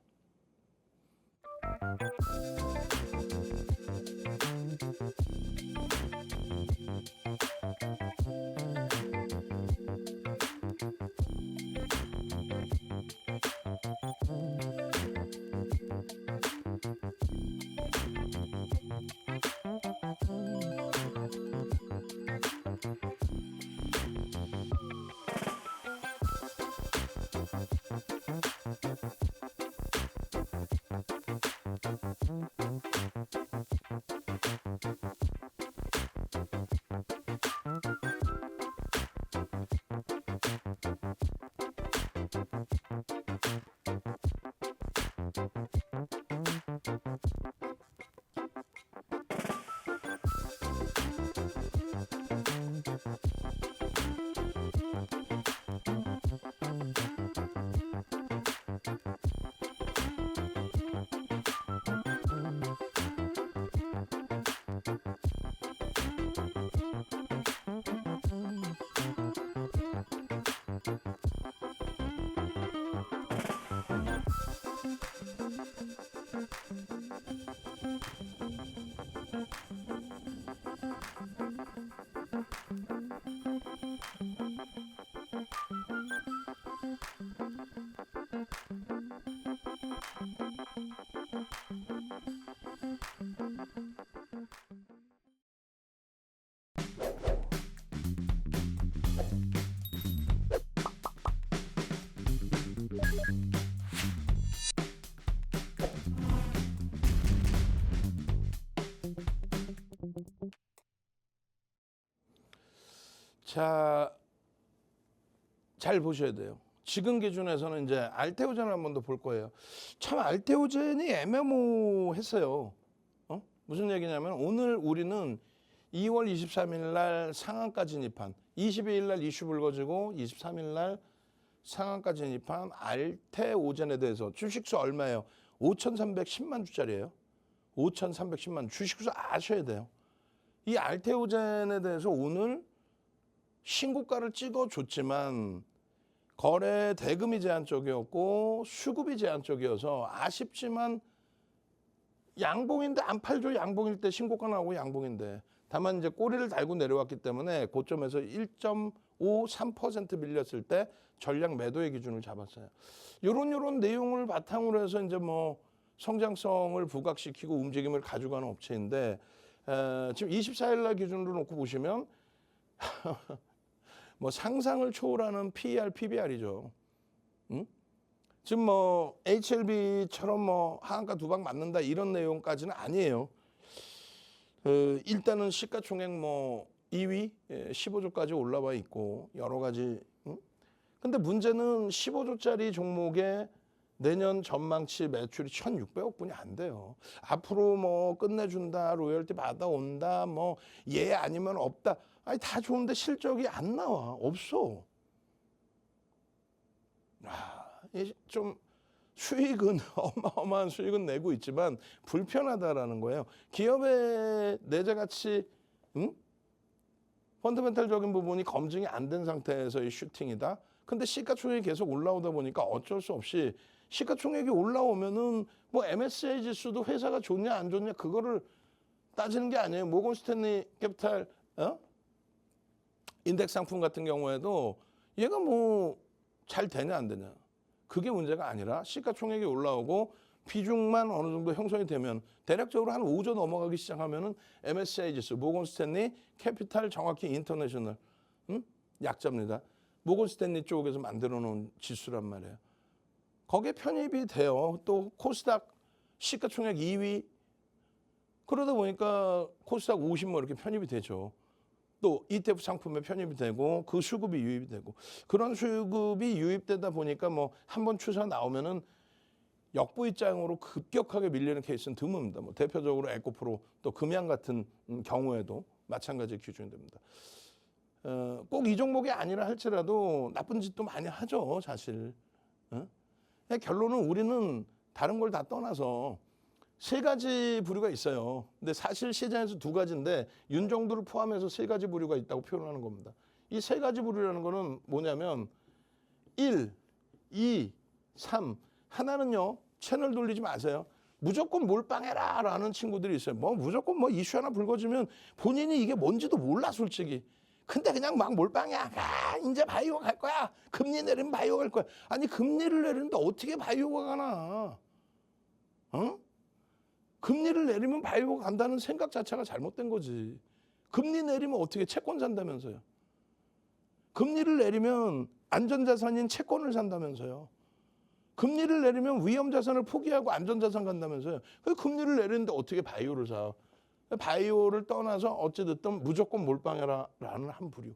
자, 잘 보셔야 돼요. 지금 기준에서는 이제 알테오젠을 한 번 더 볼 거예요. 참 알테오젠이 애매모호했어요. 무슨 얘기냐면 오늘 우리는 2월 23일 날 상한가 진입한 22일 날 이슈 불거지고 23일 날 상한가 진입한 알테오젠에 대해서 주식수 얼마예요? 5,310만 주짜리예요. 5,310만 주식수 아셔야 돼요. 이 알테오젠에 대해서 오늘 신고가를 찍어줬지만 거래 대금이 제한적이었고 수급이 제한적이어서 아쉽지만 양봉인데 안 팔죠. 양봉일 때 신고가 나오고 양봉인데. 다만 이제 꼬리를 달고 내려왔기 때문에 고점에서 1.53% 밀렸을 때 전량 매도의 기준을 잡았어요. 요런 내용을 바탕으로 해서 이제 뭐 성장성을 부각시키고 움직임을 가져가는 업체인데 지금 24일 날 기준으로 놓고 보시면 뭐 상상을 초월하는 PER, PBR이죠. 응? 지금 뭐 HLB처럼 뭐 하한가 두 방 맞는다 이런 내용까지는 아니에요. 일단은 시가총액 뭐 2위 15조까지 올라와 있고 여러 가지. 응? 근데 문제는 15조짜리 종목에 내년 전망치 매출이 1,600억 분이 안 돼요. 앞으로 뭐 끝내준다, 로열티 받아온다, 뭐 예 아니면 없다. 아니 다 좋은데 실적이 안 나와. 없어. 좀 수익은 어마어마한 수익은 내고 있지만 불편하다라는 거예요. 기업의 내재 가치, 펀더멘탈적인 부분이 검증이 안 된 상태에서의 슈팅이다. 근데 시가총액이 계속 올라오다 보니까 어쩔 수 없이 시가총액이 올라오면은 뭐 MSCI 지수도 회사가 좋냐 안 좋냐 그거를 따지는 게 아니에요. 모건 스탠리 캐피탈 인덱스 상품 같은 경우에도 얘가 뭐 잘 되냐 안 되냐 그게 문제가 아니라 시가총액이 올라오고 비중만 어느 정도 형성이 되면 대략적으로 한 5조 넘어가기 시작하면은 MSCI 지수, 모건 스탠리 캐피탈 정확히 인터내셔널 약자입니다. 모건 스탠리 쪽에서 만들어 놓은 지수란 말이에요. 거기에 편입이 돼요. 또 코스닥 시가총액 2위 그러다 보니까 코스닥 50 뭐 이렇게 편입이 되죠. 또 ETF 상품에 편입이 되고 그 수급이 유입이 되고 그런 수급이 유입되다 보니까 뭐 한번 추세 나오면은 역부입장으로 급격하게 밀리는 케이스는 드뭅니다. 뭐 대표적으로 에코프로 또 금양 같은 경우에도 마찬가지 기준이 됩니다. 꼭 이 종목이 아니라 할지라도 나쁜 짓도 많이 하죠, 사실. 결론은 우리는 다른 걸 다 떠나서 세 가지 부류가 있어요. 근데 사실 시장에서 두 가지인데 윤정도를 포함해서 세 가지 부류가 있다고 표현하는 겁니다. 이 세 가지 부류라는 거는 뭐냐면 1, 2, 3. 하나는요. 채널 돌리지 마세요. 무조건 몰빵해라 라는 친구들이 있어요. 뭐 무조건 뭐 이슈 하나 불거지면 본인이 이게 뭔지도 몰라 솔직히. 근데 그냥 막 몰빵이야. 이제 바이오 갈 거야. 금리 내리면 바이오 갈 거야. 아니 금리를 내리는데 어떻게 바이오가 가나. 금리를 내리면 바이오가 간다는 생각 자체가 잘못된 거지. 금리 내리면 어떻게 채권 산다면서요. 금리를 내리면 안전자산인 채권을 산다면서요. 금리를 내리면 위험자산을 포기하고 안전자산 간다면서요. 그 금리를 내리는데 어떻게 바이오를 사. 바이오를 떠나서 어찌됐든 무조건 몰빵해라라는 한 부류.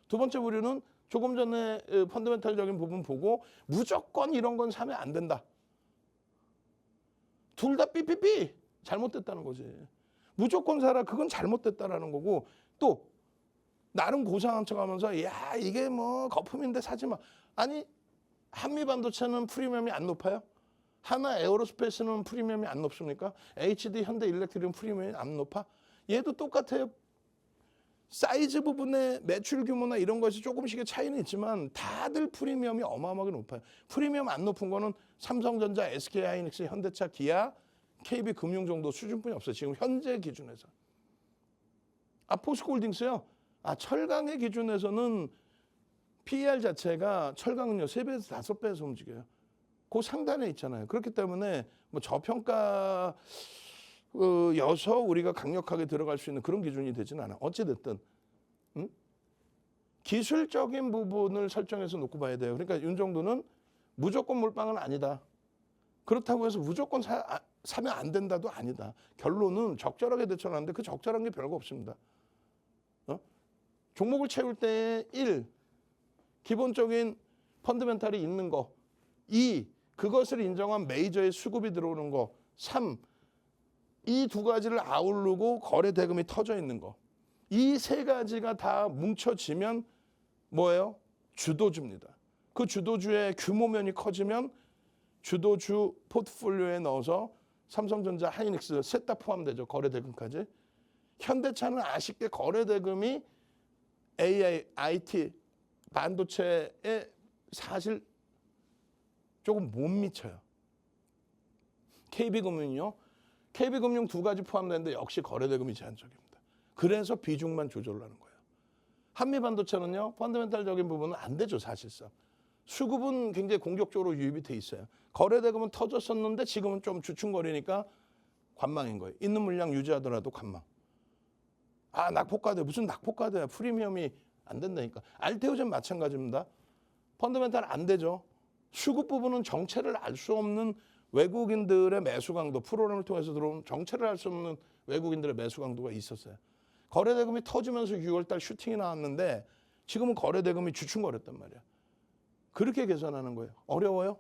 두 번째 부류는 조금 전에 펀더멘탈적인 부분 보고 무조건 이런 건 사면 안 된다. 둘 다 삐삐삐 잘못됐다는 거지. 무조건 사라 그건 잘못됐다라는 거고 또 나름 고상한 척하면서 야 이게 뭐 거품인데 사지 마. 아니 한미반도체는 프리미엄이 안 높아요? 하나 에어로스페이스는 프리미엄이 안 높습니까? HD 현대일렉트릭은 프리미엄이 안 높아? 얘도 똑같아요. 사이즈 부분의 매출 규모나 이런 것이 조금씩의 차이는 있지만 다들 프리미엄이 어마어마하게 높아요. 프리미엄 안 높은 거는 삼성전자, SK하이닉스, 현대차, 기아, KB금융 정도 수준뿐이 없어요. 지금 현재 기준에서. 포스코홀딩스요. 철강의 기준에서는 PER 자체가 철강은요 3배에서 5배에서 움직여요. 그 상단에 있잖아요. 그렇기 때문에 뭐 저평가 여서 우리가 강력하게 들어갈 수 있는 그런 기준이 되지는 않아. 어찌됐든 기술적인 부분을 설정해서 놓고 봐야 돼요. 그러니까 윤 정도는 무조건 몰빵은 아니다. 그렇다고 해서 무조건 사면 안 된다도 아니다. 결론은 적절하게 대처하는데 그 적절한 게 별거 없습니다. 종목을 채울 때 1. 기본적인 펀드멘탈이 있는 거. 2. 그것을 인정한 메이저의 수급이 들어오는 거. 3. 이 두 가지를 아우르고 거래 대금이 터져 있는 거. 이 세 가지가 다 뭉쳐지면 뭐예요? 주도주입니다. 그 주도주의 규모면이 커지면 주도주 포트폴리오에 넣어서 삼성전자, 하이닉스 셋 다 포함되죠. 거래 대금까지. 현대차는 아쉽게 거래 대금이 AI, IT, 반도체에 사실 조금 못 미쳐요. KB금융이요. KB금융 두 가지 포함되는데 역시 거래 대금이 제한적입니다. 그래서 비중만 조절하는 거예요. 한미반도체는요. 펀더멘탈적인 부분은 안 되죠. 사실상. 수급은 굉장히 공격적으로 유입이 돼 있어요. 거래 대금은 터졌었는데 지금은 좀 주춤거리니까 관망인 거예요. 있는 물량 유지하더라도 관망. 아, 낙폭과대. 무슨 낙폭과대야. 프리미엄이 안 된다니까. 알테오젠 마찬가지입니다. 펀더멘탈 안 되죠. 수급 부분은 정체를 알 수 없는 외국인들의 매수 강도, 프로그램을 통해서 들어온 정체를 알 수 없는 외국인들의 매수 강도가 있었어요. 거래 대금이 터지면서 6월달 슈팅이 나왔는데 지금은 거래 대금이 주춤거렸단 말이야. 그렇게 계산하는 거예요. 어려워요?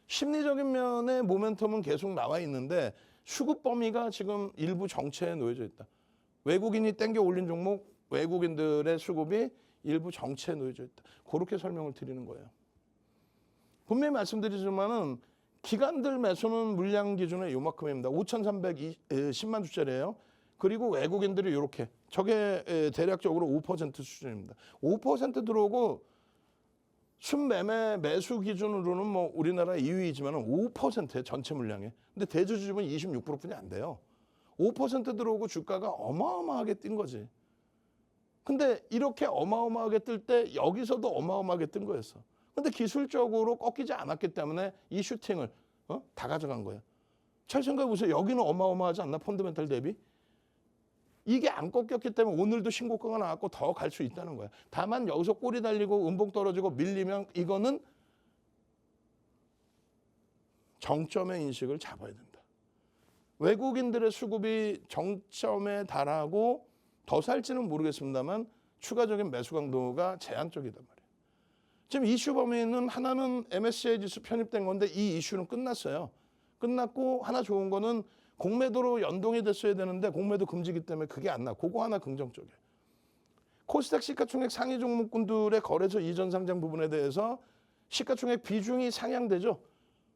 심리적인 면의 모멘텀은 계속 나와 있는데 수급 범위가 지금 일부 정체에 놓여져 있다. 외국인이 땡겨 올린 종목, 외국인들의 수급이 일부 정체에 놓여져 있다. 그렇게 설명을 드리는 거예요. 분명히 말씀드리지만은 기관들 매수는 물량 기준에 요만큼입니다. 5,310만 주짜리예요. 그리고 외국인들이 이렇게. 저게 대략적으로 5% 수준입니다. 5% 들어오고 순매매 매수 기준으로는 뭐 우리나라 2위이지만 5%의 전체 물량에. 근데 대주주집은 26%뿐이 안 돼요. 5% 들어오고 주가가 어마어마하게 뛴 거지. 근데 이렇게 어마어마하게 뜰 때 여기서도 어마어마하게 뜬 거였어. 근데 기술적으로 꺾이지 않았기 때문에 이 슈팅을 다 가져간 거예요. 잘 생각해 보세요. 여기는 어마어마하지 않나? 펀드멘탈 대비? 이게 안 꺾였기 때문에 오늘도 신고가가 나왔고 더 갈 수 있다는 거야. 다만 여기서 꼬리 달리고 음봉 떨어지고 밀리면 이거는 정점의 인식을 잡아야 된다. 외국인들의 수급이 정점에 달하고 더 살지는 모르겠습니다만 추가적인 매수 강도가 제한적이단 말이에요. 지금 이슈 범위는 하나는 MSCI 지수 편입된 건데 이 이슈는 끝났어요. 끝났고 하나 좋은 거는 공매도로 연동이 됐어야 되는데 공매도 금지기 때문에 그게 안 나. 그거 하나 긍정적이에요. 코스닥 시가총액 상위 종목군들의 거래소 이전 상장 부분에 대해서 시가총액 비중이 상향되죠.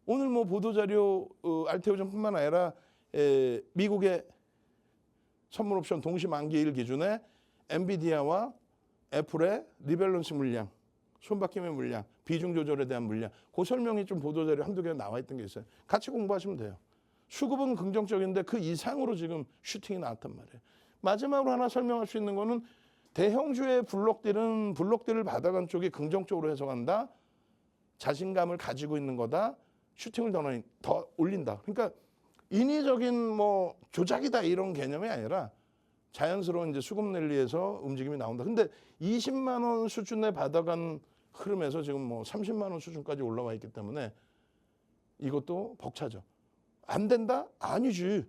오늘 뭐 보도자료 알테오전뿐만 아니라 미국의 선물 옵션 동시 만기일 기준에 엔비디아와 애플의 리밸런스 물량, 손바뀜의 물량, 비중 조절에 대한 물량, 그 설명이 좀 보도자료 한두 개 나와 있던 게 있어요. 같이 공부하시면 돼요. 수급은 긍정적인데 그 이상으로 지금 슈팅이 나왔단 말이에요. 마지막으로 하나 설명할 수 있는 거는 대형주의 블록들을 받아간 쪽이 긍정적으로 해석한다. 자신감을 가지고 있는 거다. 슈팅을 더 올린다. 그러니까 인위적인 뭐 조작이다 이런 개념이 아니라 자연스러운 이제 수급 랠리에서 움직임이 나온다. 근데 20만 원 수준에 받아간 흐름에서 지금 뭐 30만 원 수준까지 올라와 있기 때문에 이것도 벅차죠. 안 된다? 아니지.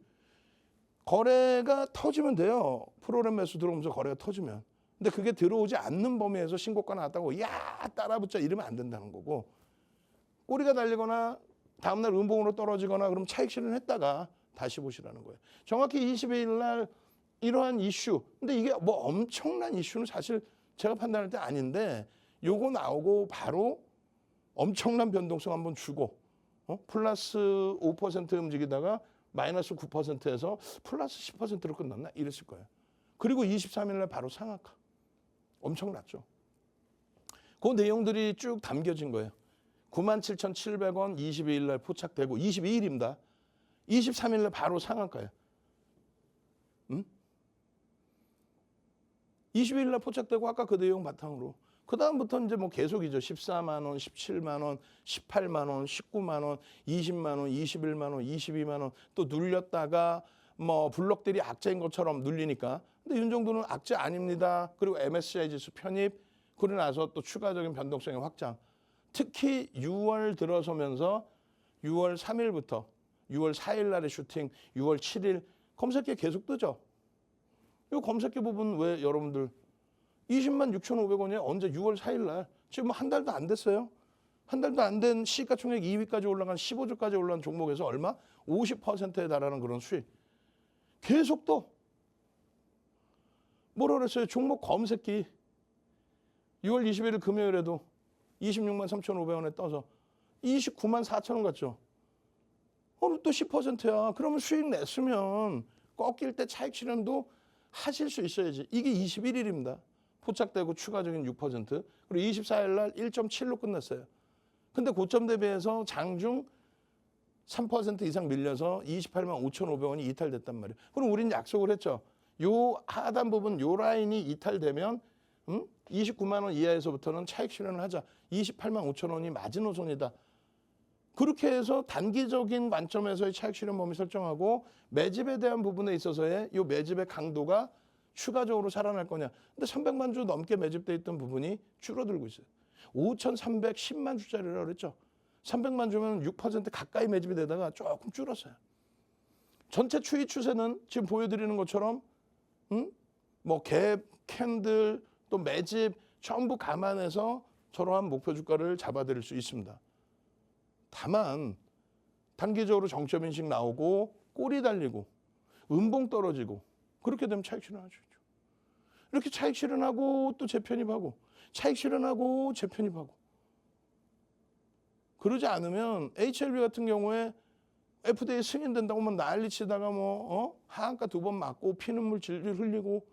거래가 터지면 돼요. 프로그램 매수 들어오면서 거래가 터지면. 근데 그게 들어오지 않는 범위에서 신고가 나왔다고 야 따라붙자 이러면 안 된다는 거고 꼬리가 달리거나 다음날 음봉으로 떨어지거나 그럼 차익 실현했다가 다시 보시라는 거예요. 정확히 22일 날 이러한 이슈. 근데 이게 뭐 엄청난 이슈는 사실 제가 판단할 때 아닌데 요거 나오고 바로 엄청난 변동성 한번 주고 플러스 5% 움직이다가 마이너스 9%에서 플러스 10%로 끝났나? 이랬을 거예요. 그리고 23일 날 바로 상한가. 엄청났죠. 그 내용들이 쭉 담겨진 거예요. 97,700원 22일 날 포착되고 22일입니다. 23일 날 바로 상한가예요. 22일 날 포착되고 아까 그 내용 바탕으로 그 다음부터 이제 뭐 계속이죠. 14만 원, 17만 원, 18만 원, 19만 원, 20만 원, 21만 원, 22만 원 또 눌렸다가 뭐 블록들이 악재인 것처럼 눌리니까. 근데 윤 정도는 악재 아닙니다. 그리고 MSCI 지수 편입 그러고 나서 또 추가적인 변동성의 확장. 특히 6월 들어서면서 6월 3일부터 6월 4일 날의 슈팅, 6월 7일 검색기 계속 뜨죠. 이 검색기 부분 왜 여러분들 20만 6,500원이에요. 언제 6월 4일 날. 지금 한 달도 안 됐어요. 한 달도 안 된 시가총액 2위까지 올라간 15조까지 올라간 종목에서 얼마? 50%에 달하는 그런 수익. 계속 또 뭐라 그랬어요? 종목 검색기 6월 21일 금요일에도 26만 3,500원에 떠서 29만 4천원 갔죠. 오늘 또 10%야. 그러면 수익 냈으면 꺾일 때 차익 실현도 하실 수 있어야지. 이게 21일입니다. 포착되고 추가적인 6%. 그리고 24일 날 1.7로 끝났어요. 근데 고점 대비해서 장중 3% 이상 밀려서 28만 5,500원이 이탈됐단 말이에요. 그럼 우리는 약속을 했죠. 요 하단 부분 요 라인이 이탈되면 29만 원 이하에서부터는 차익 실현을 하자. 28만 5천 원이 마지노선이다. 그렇게 해서 단기적인 관점에서의 차익 실현 범위 설정하고 매집에 대한 부분에 있어서의 요 매집의 강도가 추가적으로 살아날 거냐. 근데 300만 주 넘게 매집돼 있던 부분이 줄어들고 있어요. 5,310만 주짜리라고 그랬죠. 300만 주면 6% 가까이 매집이 되다가 조금 줄었어요. 전체 추이 추세는 지금 보여드리는 것처럼 뭐 갭, 캔들, 또 매집 전부 감안해서 저러한 목표 주가를 잡아드릴 수 있습니다. 다만 단기적으로 정점 인식 나오고 꼬리 달리고 음봉 떨어지고 그렇게 되면 차익 실현하죠. 이렇게 차익 실현하고 또 재편입하고 차익 실현하고 재편입하고 그러지 않으면 HLB 같은 경우에 FDA 승인된다고 뭐 난리치다가 하한가 2번 맞고 피눈물 질질 흘리고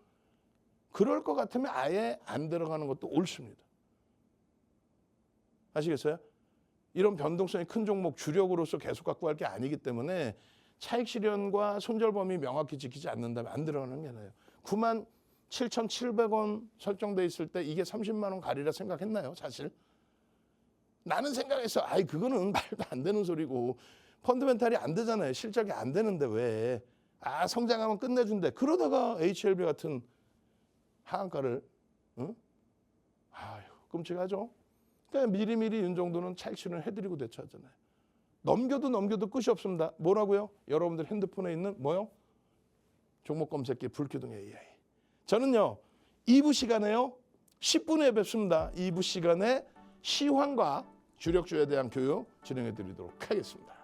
그럴 것 같으면 아예 안 들어가는 것도 옳습니다. 아시겠어요? 이런 변동성이 큰 종목 주력으로서 계속 갖고 갈 게 아니기 때문에 차익 실현과 손절 범위 명확히 지키지 않는다면 안 들어가는 게 나아요. 97,700원 설정돼 있을 때 이게 30만 원 가리라 생각했나요? 사실 나는 생각했어. 아이 그거는 말도 안 되는 소리고 펀드멘탈이 안 되잖아요. 실적이 안 되는데 왜? 성장하면 끝내준대. 그러다가 HLB 같은 하한가를 아유 끔찍하죠. 그러니까 미리미리 이 정도는 차익 실현 해드리고 대처하잖아요. 넘겨도 끝이 없습니다. 뭐라고요? 여러분들 핸드폰에 있는 뭐요? 종목 검색기 불기둥 AI. 저는요 2부 시간에요 10분에 뵙습니다. 2부 시간에 시황과 주력주에 대한 교육 진행해 드리도록 하겠습니다.